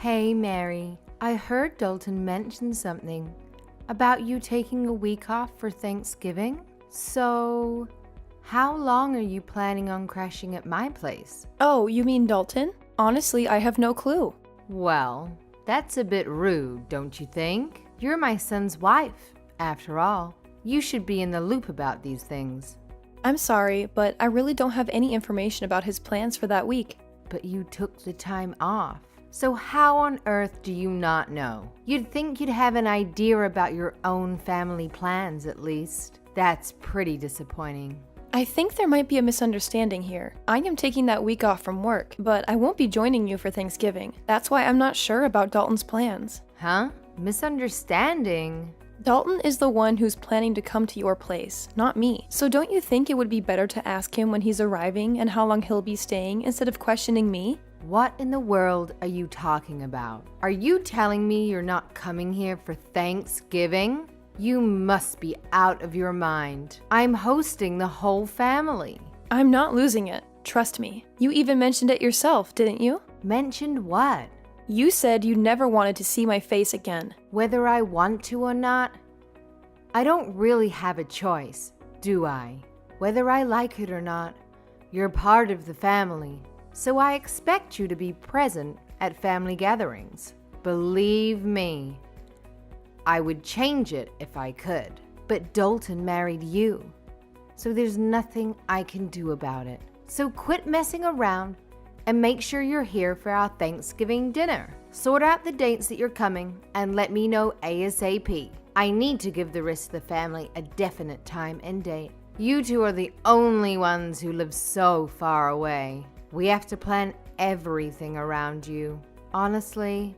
Hey, Mary. I heard Dalton mention something about you taking a week off for Thanksgiving. So, how long are you planning on crashing at my place? Oh, you mean Dalton? Honestly, I have no clue. Well, that's a bit rude, don't you think? You're my son's wife, after all. You should be in the loop about these things. I'm sorry, but I really don't have any information about his plans for that week. But you took the time off. So how on earth do you not know? You'd think you'd have an idea about your own family plans at least. That's pretty disappointing. I think there might be a misunderstanding here. I am taking that week off from work, but I won't be joining you for Thanksgiving. That's why I'm not sure about Dalton's plans. Huh? Misunderstanding? Dalton is the one who's planning to come to your place, not me. So don't you think it would be better to ask him when he's arriving and how long he'll be staying instead of questioning me? What in the world are you talking about? Are you telling me you're not coming here for Thanksgiving? You must be out of your mind. I'm hosting the whole family. I'm not losing it. Trust me. You even mentioned it yourself, didn't you? Mentioned what? You said you never wanted to see my face again. Whether I want to or not, I don't really have a choice, do I? Whether I like it or not, you're part of the family. So I expect you to be present at family gatherings. Believe me, I would change it if I could. But Dalton married you, so there's nothing I can do about it. So quit messing around and make sure you're here for our Thanksgiving dinner. Sort out the dates that you're coming and let me know ASAP. I need to give the rest of the family a definite time and date. You two are the only ones who live so far away. We have to plan everything around you. Honestly,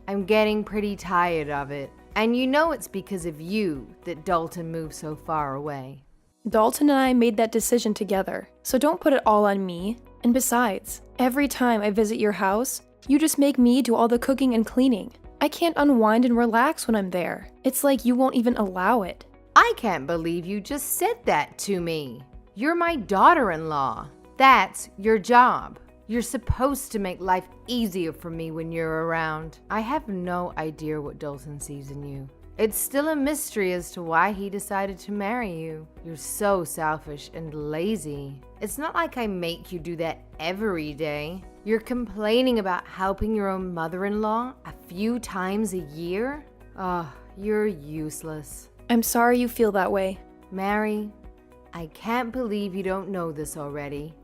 I'm getting pretty tired of it. And you know it's because of you that Dalton moved so far away. Dalton and I made that decision together, so don't put it all on me. And besides, every time I visit your house, you just make me do all the cooking and cleaning. I can't unwind and relax when I'm there. It's like you won't even allow it. I can't believe you just said that to me. You're my daughter-in-law. That's your job. You're supposed to make life easier for me when you're around. I have no idea what Dalton sees in you. It's still a mystery as to why he decided to marry you. You're so selfish and lazy. It's not like I make you do that every day. You're complaining about helping your own mother-in-law a few times a year? Oh, you're useless. I'm sorry you feel that way. Mary, I can't believe you don't know this already,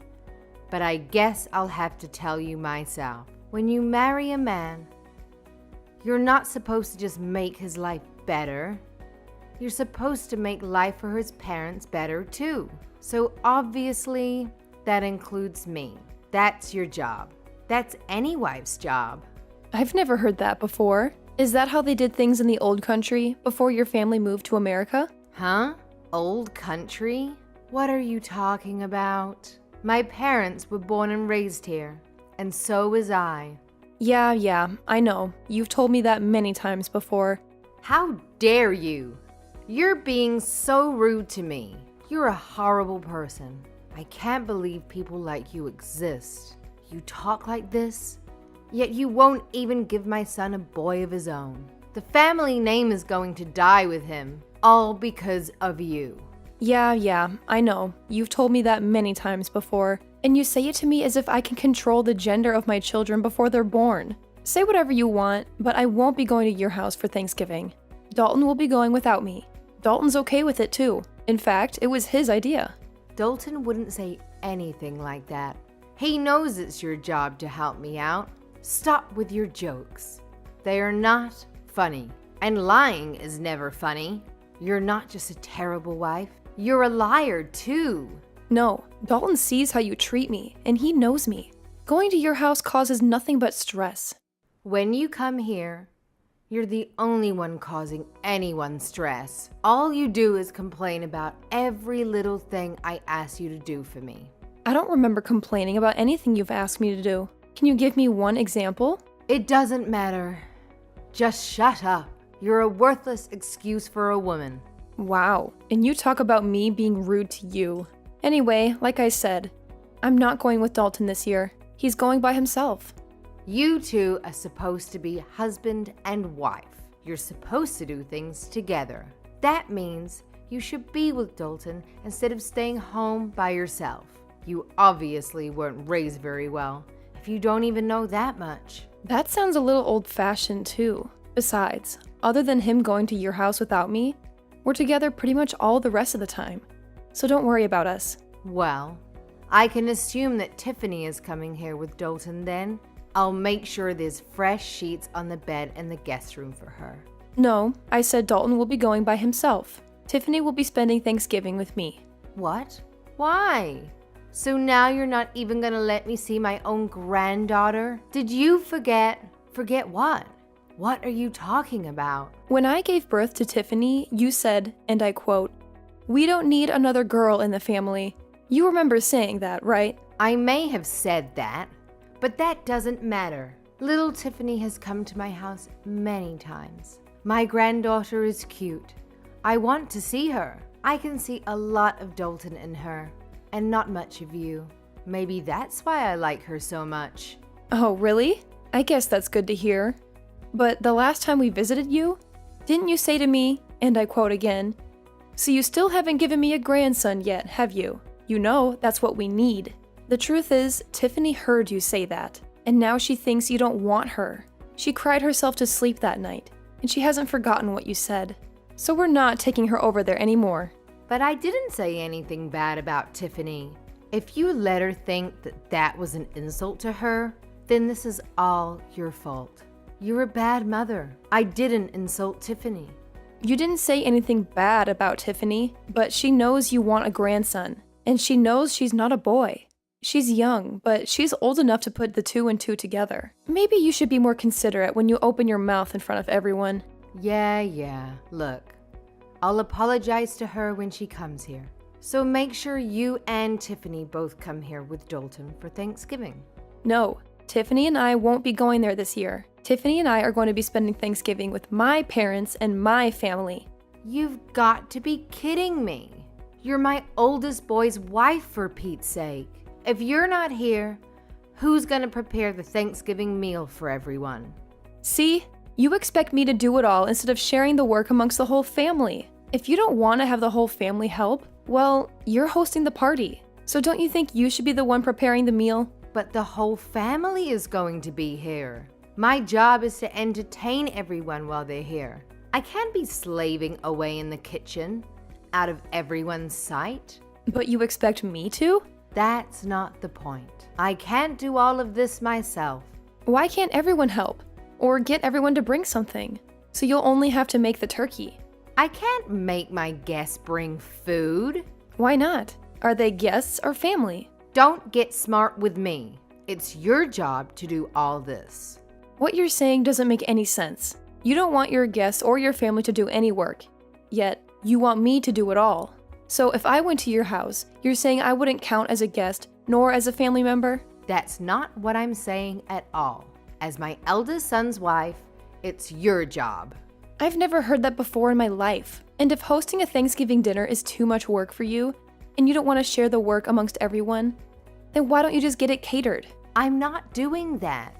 but I guess I'll have to tell you myself. When you marry a man, you're not supposed to just make his life better. You're supposed to make life for his parents better too. So obviously, that includes me. That's your job. That's any wife's job. I've never heard that before. Is that how they did things in the old country before your family moved to America? Huh? Old country? What are you talking about? My parents were born and raised here, and so was I. Yeah, I know. You've told me that many times before. How dare you? You're being so rude to me. You're a horrible person. I can't believe people like you exist. You talk like this, yet you won't even give my son a boy of his own. The family name is going to die with him, all because of you. Yeah, I know. You've told me that many times before, and you say it to me as if I can control the gender of my children before they're born. Say whatever you want, but I won't be going to your house for Thanksgiving. Dalton will be going without me. Dalton's okay with it too. In fact, it was his idea. Dalton wouldn't say anything like that. He knows it's your job to help me out. Stop with your jokes. They are not funny. And lying is never funny. You're not just a terrible wife. You're a liar too. No, Dalton sees how you treat me, and he knows me. Going to your house causes nothing but stress. When you come here, you're the only one causing anyone stress. All you do is complain about every little thing I ask you to do for me. I don't remember complaining about anything you've asked me to do. Can you give me one example? It doesn't matter. Just shut up. You're a worthless excuse for a woman. Wow, and you talk about me being rude to you. Anyway, like I said, I'm not going with Dalton this year. He's going by himself. You two are supposed to be husband and wife. You're supposed to do things together. That means you should be with Dalton instead of staying home by yourself. You obviously weren't raised very well if you don't even know that much. That sounds a little old-fashioned too. Besides, other than him going to your house without me, we're together pretty much all the rest of the time. So don't worry about us. Well, I can assume that Tiffany is coming here with Dalton then. I'll make sure there's fresh sheets on the bed in the guest room for her. No, I said Dalton will be going by himself. Tiffany will be spending Thanksgiving with me. What? Why? So now you're not even gonna let me see my own granddaughter? Did you forget? Forget what? What are you talking about? When I gave birth to Tiffany, you said, and I quote, "We don't need another girl in the family." You remember saying that, right? I may have said that, but that doesn't matter. Little Tiffany has come to my house many times. My granddaughter is cute. I want to see her. I can see a lot of Dalton in her, and not much of you. Maybe that's why I like her so much. Oh, really? I guess that's good to hear. But the last time we visited you, didn't you say to me, and I quote again, "So you still haven't given me a grandson yet, have you? You know, that's what we need." The truth is, Tiffany heard you say that, and now she thinks you don't want her. She cried herself to sleep that night, and she hasn't forgotten what you said. So we're not taking her over there anymore. But I didn't say anything bad about Tiffany. If you let her think that that was an insult to her, then this is all your fault. You're a bad mother. I didn't insult Tiffany. You didn't say anything bad about Tiffany, but she knows you want a grandson, and she knows she's not a boy. She's young, but she's old enough to put the two and two together. Maybe you should be more considerate when you open your mouth in front of everyone. Yeah. Look, I'll apologize to her when she comes here. So make sure you and Tiffany both come here with Dalton for Thanksgiving. No, Tiffany and I won't be going there this year. Tiffany and I are going to be spending Thanksgiving with my parents and my family. You've got to be kidding me. You're my oldest boy's wife, for Pete's sake. If you're not here, who's gonna prepare the Thanksgiving meal for everyone? See? You expect me to do it all instead of sharing the work amongst the whole family. If you don't want to have the whole family help, well, you're hosting the party. So don't you think you should be the one preparing the meal? But the whole family is going to be here. My job is to entertain everyone while they're here. I can't be slaving away in the kitchen, out of everyone's sight. But you expect me to? That's not the point. I can't do all of this myself. Why can't everyone help? Or get everyone to bring something? So you'll only have to make the turkey. I can't make my guests bring food. Why not? Are they guests or family? Don't get smart with me. It's your job to do all this. What you're saying doesn't make any sense. You don't want your guests or your family to do any work. Yet, you want me to do it all. So if I went to your house, you're saying I wouldn't count as a guest nor as a family member? That's not what I'm saying at all. As my eldest son's wife, it's your job. I've never heard that before in my life. And if hosting a Thanksgiving dinner is too much work for you, and you don't want to share the work amongst everyone, then why don't you just get it catered? I'm not doing that.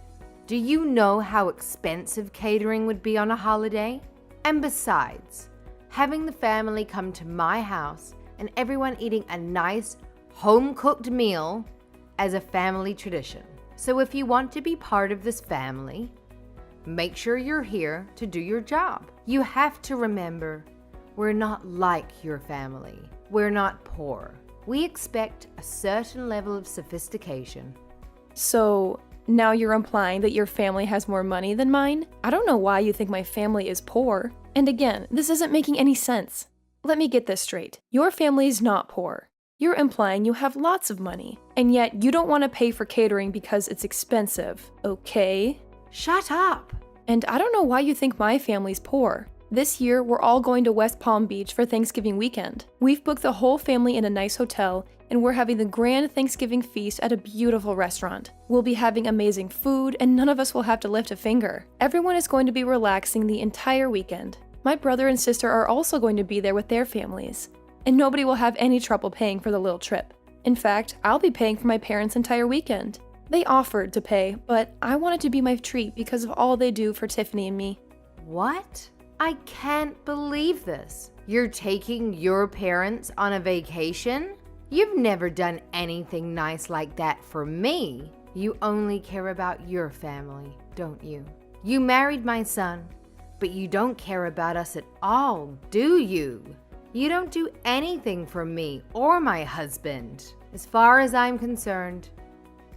Do you know how expensive catering would be on a holiday? And besides, having the family come to my house and everyone eating a nice, home-cooked meal as a family tradition. So if you want to be part of this family, make sure you're here to do your job. You have to remember, we're not like your family. We're not poor. We expect a certain level of sophistication. So, now you're implying that your family has more money than mine? I don't know why you think my family is poor. And again, this isn't making any sense. Let me get this straight. Your family is not poor. You're implying you have lots of money, and yet you don't want to pay for catering because it's expensive, okay? Shut up! And I don't know why you think my family's poor. This year, we're all going to West Palm Beach for Thanksgiving weekend. We've booked the whole family in a nice hotel, and we're having the grand Thanksgiving feast at a beautiful restaurant. We'll be having amazing food, and none of us will have to lift a finger. Everyone is going to be relaxing the entire weekend. My brother and sister are also going to be there with their families. And nobody will have any trouble paying for the little trip. In fact, I'll be paying for my parents' entire weekend. They offered to pay, but I wanted to be my treat because of all they do for Tiffany and me. What? I can't believe this. You're taking your parents on a vacation? You've never done anything nice like that for me. You only care about your family, don't you? You married my son, but you don't care about us at all, do you? You don't do anything for me or my husband. As far as I'm concerned,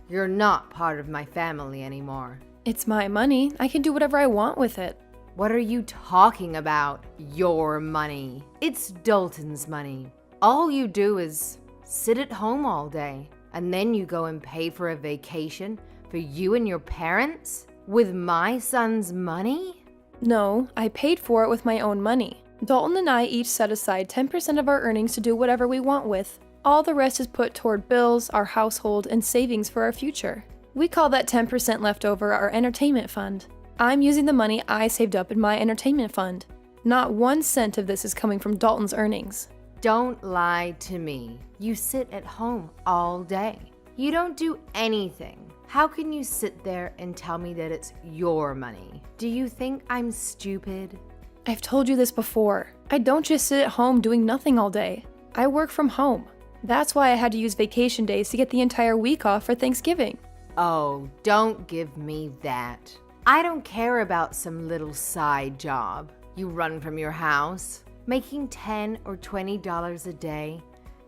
you're not part of my family anymore. It's my money. I can do whatever I want with it. What are you talking about? Your money. It's Dalton's money. All you do is sit at home all day, and then you go and pay for a vacation for you and your parents with my son's money? No, I paid for it with my own money. Dalton and I each set aside 10% of our earnings to do whatever we want with. All the rest is put toward bills, our household, and savings for our future. We call that 10% left over our entertainment fund. I'm using the money I saved up in my entertainment fund. Not 1 cent of this is coming from Dalton's earnings. Don't lie to me. You sit at home all day. You don't do anything. How can you sit there and tell me that it's your money? Do you think I'm stupid? I've told you this before. I don't just sit at home doing nothing all day. I work from home. That's why I had to use vacation days to get the entire week off for Thanksgiving. Oh, don't give me that. I don't care about some little side job. You run from your house. Making $10 or $20 a day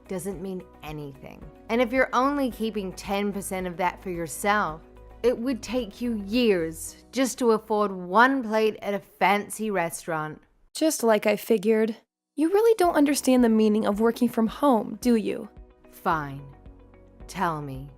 doesn't mean anything. And if you're only keeping 10% of that for yourself, it would take you years just to afford 1 plate at a fancy restaurant. Just like I figured. You really don't understand the meaning of working from home, do you? Fine. Tell me,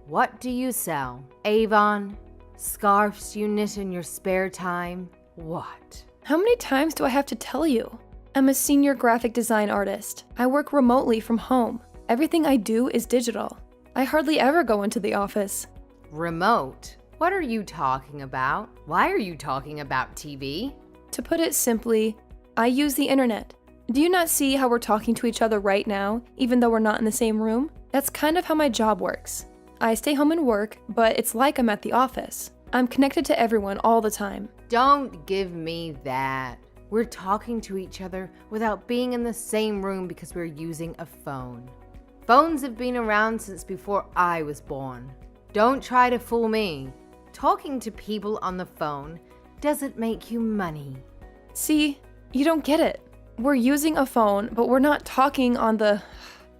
what do you sell? Avon? Scarves you knit in your spare time? What? How many times do I have to tell you? I'm a senior graphic design artist. I work remotely from home. Everything I do is digital. I hardly ever go into the office. Remote? What are you talking about? Why are you talking about TV? To put it simply, I use the internet. Do you not see how we're talking to each other right now, even though we're not in the same room? That's kind of how my job works. I stay home and work, but it's like I'm at the office. I'm connected to everyone all the time. Don't give me that. We're talking to each other without being in the same room because we're using a phone. Phones have been around since before I was born. Don't try to fool me. Talking to people on the phone doesn't make you money. See, you don't get it. We're using a phone, but we're not talking on the...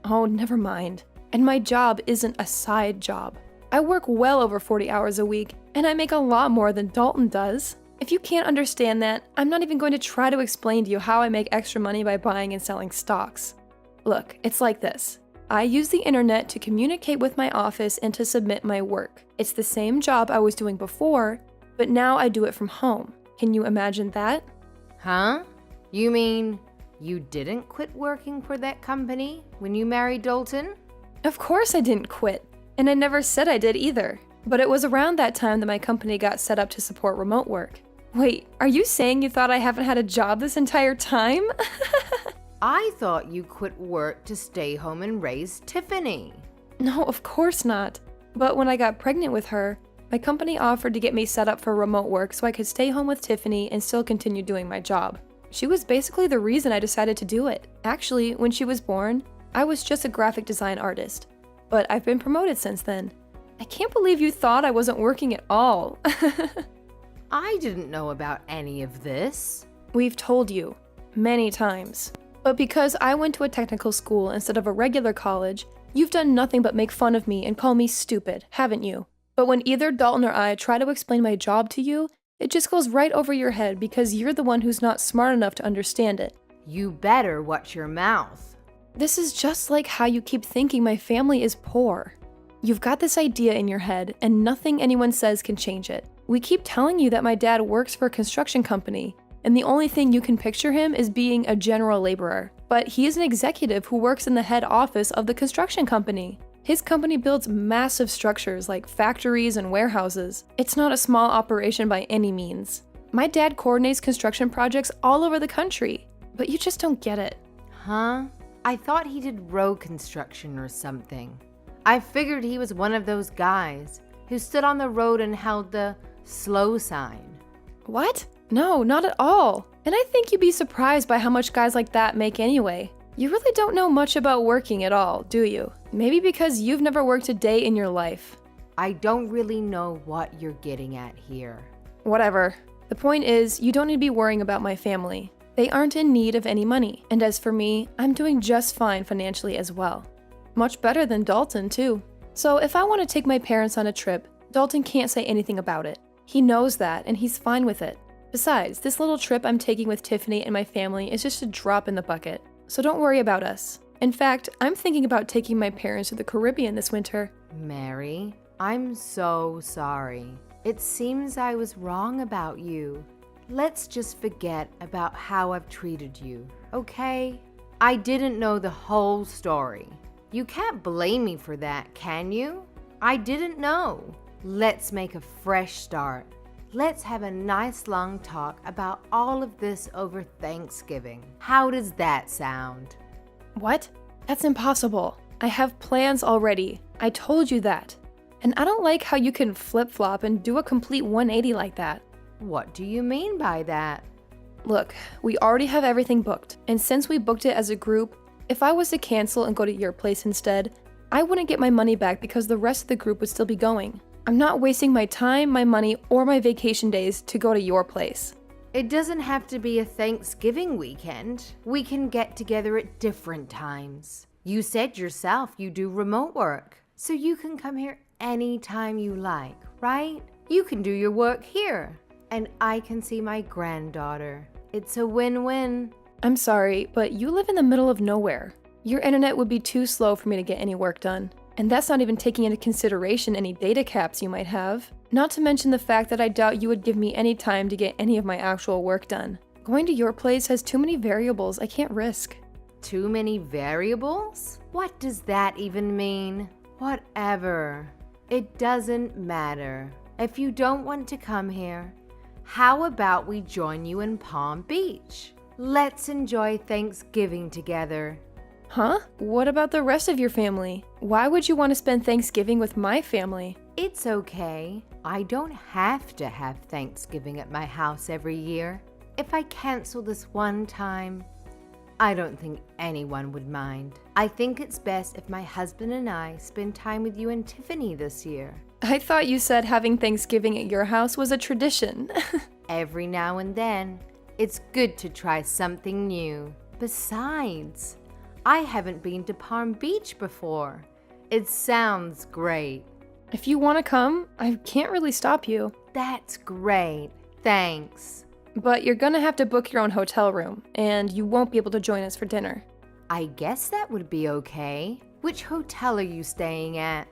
Oh, never mind. And my job isn't a side job. I work well over 40 hours a week, and I make a lot more than Dalton does. If you can't understand that, I'm not even going to try to explain to you how I make extra money by buying and selling stocks. Look, it's like this. I use the internet to communicate with my office and to submit my work. It's the same job I was doing before, but now I do it from home. Can you imagine that? Huh? You mean you didn't quit working for that company when you married Dalton? Of course I didn't quit, and I never said I did either. But it was around that time that my company got set up to support remote work. Wait, are you saying you thought I haven't had a job this entire time? I thought you quit work to stay home and raise Tiffany. No, of course not. But when I got pregnant with her, my company offered to get me set up for remote work so I could stay home with Tiffany and still continue doing my job. She was basically the reason I decided to do it. Actually, when she was born, I was just a graphic design artist. But I've been promoted since then. I can't believe you thought I wasn't working at all. I didn't know about any of this. We've told you many times. But because I went to a technical school instead of a regular college, you've done nothing but make fun of me and call me stupid, haven't you? But when either Dalton or I try to explain my job to you, it just goes right over your head because you're the one who's not smart enough to understand it. You better watch your mouth. This is just like how you keep thinking my family is poor. You've got this idea in your head, and nothing anyone says can change it. We keep telling you that my dad works for a construction company, and the only thing you can picture him is being a general laborer. But he is an executive who works in the head office of the construction company. His company builds massive structures like factories and warehouses. It's not a small operation by any means. My dad coordinates construction projects all over the country, but you just don't get it. Huh? I thought he did road construction or something. I figured he was one of those guys who stood on the road and held the slow sign. What? No, not at all. And I think you'd be surprised by how much guys like that make anyway. You really don't know much about working at all, do you? Maybe because you've never worked a day in your life. I don't really know what you're getting at here. Whatever. The point is, you don't need to be worrying about my family. They aren't in need of any money. And as for me, I'm doing just fine financially as well. Much better than Dalton, too. So if I want to take my parents on a trip, Dalton can't say anything about it. He knows that, and he's fine with it. Besides, this little trip I'm taking with Tiffany and my family is just a drop in the bucket. So don't worry about us. In fact, I'm thinking about taking my parents to the Caribbean this winter. Mary, I'm so sorry. It seems I was wrong about you. Let's just forget about how I've treated you, okay? I didn't know the whole story. You can't blame me for that, can you? I didn't know. Let's make a fresh start. Let's have a nice long talk about all of this over Thanksgiving. How does that sound? What? That's impossible. I have plans already. I told you that. And I don't like how you can flip-flop and do a complete 180 like that. What do you mean by that? Look, we already have everything booked, and since we booked it as a group, if I was to cancel and go to your place instead, I wouldn't get my money back because the rest of the group would still be going. I'm not wasting my time, my money, or my vacation days to go to your place. It doesn't have to be a Thanksgiving weekend. We can get together at different times. You said yourself you do remote work, so you can come here anytime you like, right? You can do your work here, and I can see my granddaughter. It's a win-win. I'm sorry, but you live in the middle of nowhere. Your internet would be too slow for me to get any work done. And that's not even taking into consideration any data caps you might have. Not to mention the fact that I doubt you would give me any time to get any of my actual work done. Going to your place has too many variables I can't risk. Too many variables? What does that even mean? Whatever. It doesn't matter. If you don't want to come here, how about we join you in Palm Beach? Let's enjoy Thanksgiving together. Huh? What about the rest of your family? Why would you want to spend Thanksgiving with my family? It's okay. I don't have to have Thanksgiving at my house every year. If I cancel this one time, I don't think anyone would mind. I think it's best if my husband and I spend time with you and Tiffany this year. I thought you said having Thanksgiving at your house was a tradition. Every now and then, it's good to try something new. Besides, I haven't been to Palm Beach before. It sounds great. If you want to come, I can't really stop you. That's great. Thanks. But you're gonna have to book your own hotel room, and you won't be able to join us for dinner. I guess that would be okay. Which hotel are you staying at?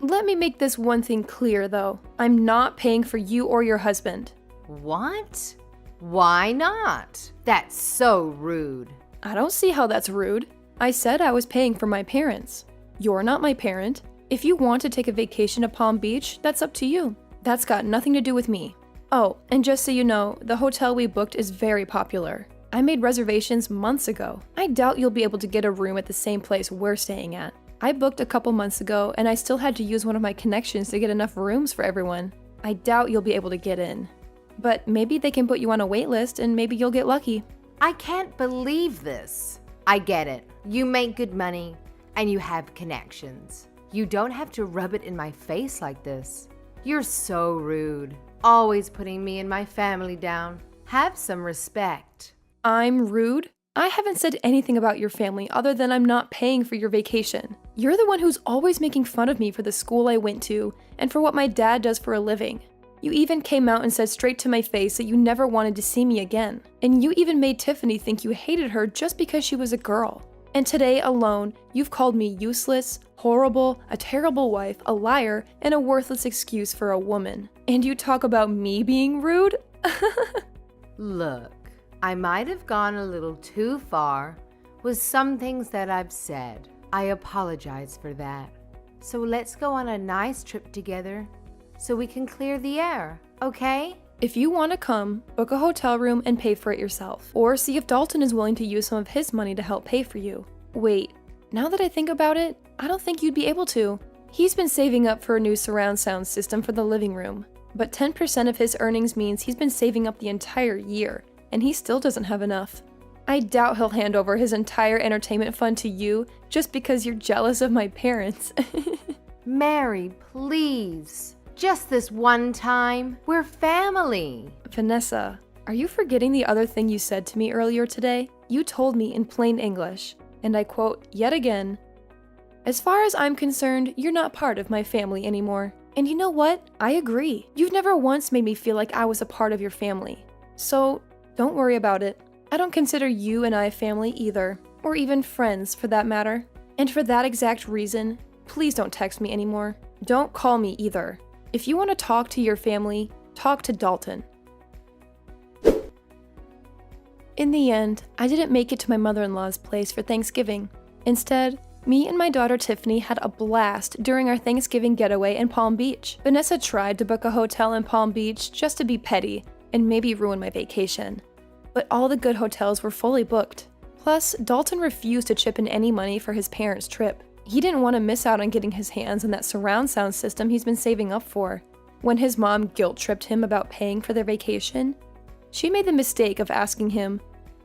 Let me make this one thing clear, though. I'm not paying for you or your husband. What? Why not? That's so rude. I don't see how that's rude. I said I was paying for my parents. You're not my parent. If you want to take a vacation to Palm Beach, that's up to you. That's got nothing to do with me. Oh, and just so you know, the hotel we booked is very popular. I made reservations months ago. I doubt you'll be able to get a room at the same place we're staying at. I booked a couple months ago, and I still had to use one of my connections to get enough rooms for everyone. I doubt you'll be able to get in. But maybe they can put you on a wait list, and maybe you'll get lucky. I can't believe this. I get it. You make good money, and you have connections. You don't have to rub it in my face like this. You're so rude. Always putting me and my family down. Have some respect. I'm rude? I haven't said anything about your family other than I'm not paying for your vacation. You're the one who's always making fun of me for the school I went to and for what my dad does for a living. You even came out and said straight to my face that you never wanted to see me again. And you even made Tiffany think you hated her just because she was a girl. And today alone, you've called me useless, horrible, a terrible wife, a liar, and a worthless excuse for a woman. And you talk about me being rude? Look, I might have gone a little too far with some things that I've said. I apologize for that. So let's go on a nice trip together so we can clear the air, okay? If you want to come, book a hotel room and pay for it yourself. Or see if Dalton is willing to use some of his money to help pay for you. Wait, now that I think about it, I don't think you'd be able to. He's been saving up for a new surround sound system for the living room, but 10% of his earnings means he's been saving up the entire year, and he still doesn't have enough. I doubt he'll hand over his entire entertainment fund to you just because you're jealous of my parents. Mary, please. Just this one time. We're family. Vanessa, are you forgetting the other thing you said to me earlier today? You told me in plain English, and I quote yet again, "As far as I'm concerned, you're not part of my family anymore." And you know what? I agree. You've never once made me feel like I was a part of your family. So, don't worry about it. I don't consider you and I family either, or even friends for that matter. And for that exact reason, please don't text me anymore. Don't call me either. If you want to talk to your family, talk to Dalton. In the end, I didn't make it to my mother-in-law's place for Thanksgiving. Instead, me and my daughter Tiffany had a blast during our Thanksgiving getaway in Palm Beach. Vanessa tried to book a hotel in Palm Beach just to be petty and maybe ruin my vacation. But all the good hotels were fully booked. Plus, Dalton refused to chip in any money for his parents' trip. He didn't want to miss out on getting his hands on that surround sound system he's been saving up for. When his mom guilt-tripped him about paying for their vacation, she made the mistake of asking him,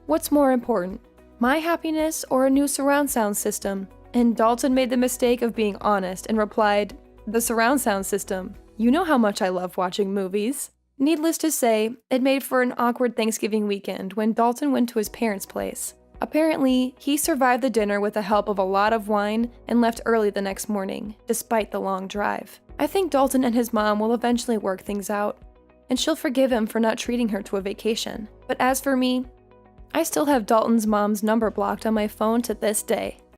"What's more important, my happiness or a new surround sound system?" And Dalton made the mistake of being honest and replied, "The surround sound system. You know how much I love watching movies." Needless to say, it made for an awkward Thanksgiving weekend when Dalton went to his parents' place. Apparently, he survived the dinner with the help of a lot of wine and left early the next morning, despite the long drive. I think Dalton and his mom will eventually work things out, and she'll forgive him for not treating her to a vacation. But as for me, I still have Dalton's mom's number blocked on my phone to this day.